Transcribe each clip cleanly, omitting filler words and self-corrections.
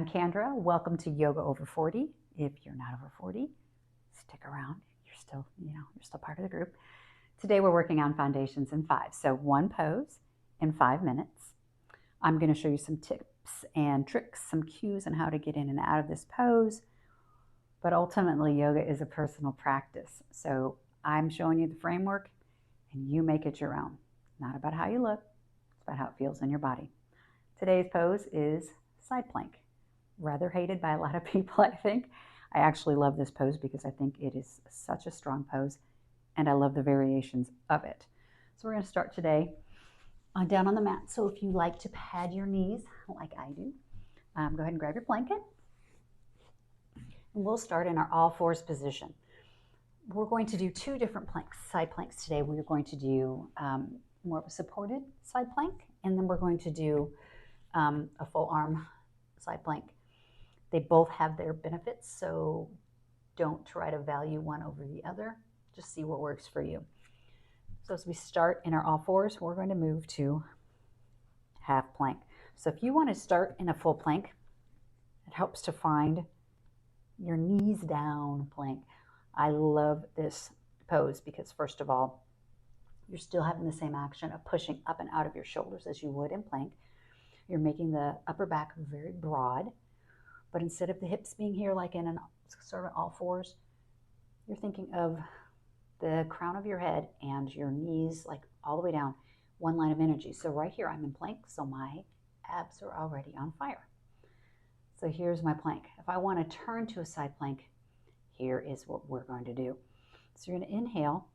I'm Kandra. Welcome to Yoga Over 40. If you're not over 40, stick around. You're still part of the group. Today we're working on foundations in 5. So one pose in 5 minutes. I'm going to show you some tips and tricks, some cues on how to get in and out of this pose. But ultimately, yoga is a personal practice. So I'm showing you the framework and you make it your own. Not about how you look, it's about how it feels in your body. Today's pose is side plank. Rather hated by a lot of people, I think. I actually love this pose because I think it is such a strong pose and I love the variations of it. So we're going to start today down on the mat. So if you like to pad your knees like I do, go ahead and grab your blanket. And we'll start in our all fours position. We're going to do 2 different planks, side planks today. We're going to do more of a supported side plank, and then we're going to do a full arm side plank. They both have their benefits, so don't try to value one over the other. Just see what works for you. So as we start in our all fours, we're going to move to half plank. So if you want to start in a full plank, it helps to find your knees down plank. I love this pose because first of all, you're still having the same action of pushing up and out of your shoulders as you would in plank. You're making the upper back very broad. But instead of the hips being here like in an sort of all fours, you're thinking of the crown of your head and your knees like all the way down, one line of energy. So right here, I'm in plank, so my abs are already on fire. So here's my plank. If I want to turn to a side plank, here is what we're going to do. So you're going to inhale,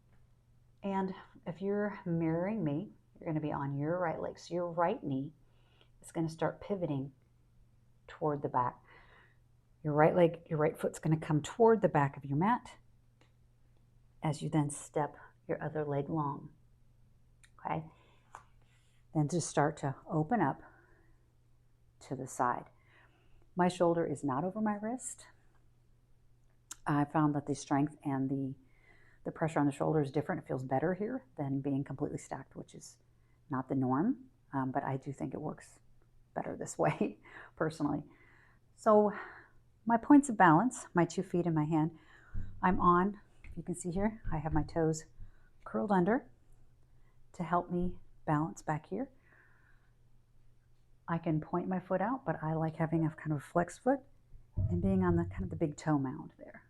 and if you're mirroring me, you're going to be on your right leg. So your right knee is going to start pivoting toward the back. Your right leg, your right foot's going to come toward the back of your mat as you then step your other leg long. Okay? Then to start to open up to the side. My shoulder is not over my wrist. I found that the strength and the pressure on the shoulder is different. It feels better here than being completely stacked, which is not the norm, but I do think it works better this way, personally. So my points of balance, my 2 feet in my hand, I'm on, you can see here, I have my toes curled under to help me balance back here. I can point my foot out, but I like having a kind of flexed foot and being on the kind of the big toe mound there.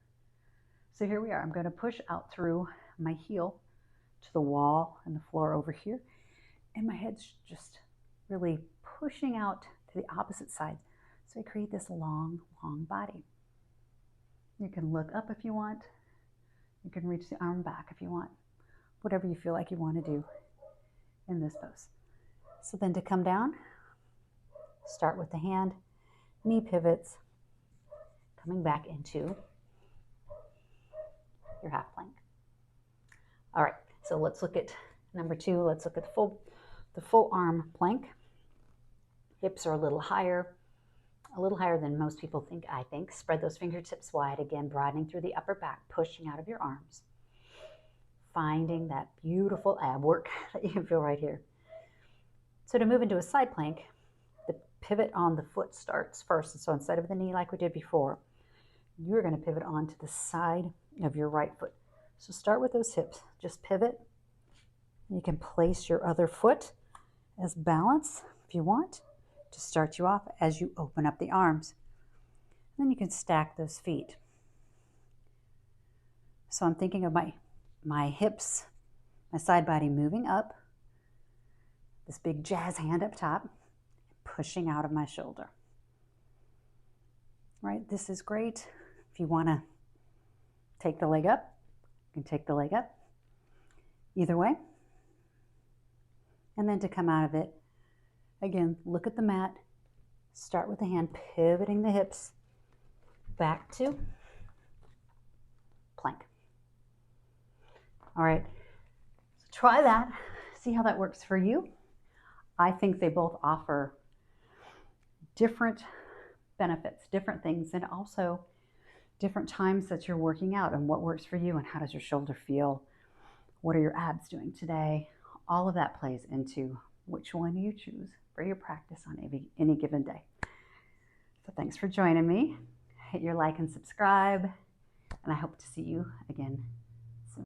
So here we are. I'm going to push out through my heel to the wall and the floor over here. And my head's just really pushing out to the opposite side. So I create this long, long body. You can look up if you want. You can reach the arm back if you want. Whatever you feel like you want to do in this pose. So then to come down, start with the hand, knee pivots, coming back into your half plank. All right, so let's look at number 2. Let's look at the full arm plank. Hips are a little higher than most people think, I think. Spread those fingertips wide, again, broadening through the upper back, pushing out of your arms. Finding that beautiful ab work that you can feel right here. So to move into a side plank, the pivot on the foot starts first. So instead of the knee like we did before, you're going to pivot onto the side of your right foot. So start with those hips. Just pivot. You can place your other foot as balance if you want to start you off as you open up the arms. And then you can stack those feet. So I'm thinking of my hips, my side body moving up, this big jazz hand up top, pushing out of my shoulder. Right, this is great. If you want to take the leg up, you can take the leg up. Either way. And then to come out of it, again, look at the mat. Start with the hand, pivoting the hips back to plank. All right, so try that. See how that works for you. I think they both offer different benefits, different things, and also different times that you're working out and what works for you and how does your shoulder feel. What are your abs doing today? All of that plays into which one you choose for your practice on any given day. So thanks for joining me. Hit your like and subscribe, and I hope to see you again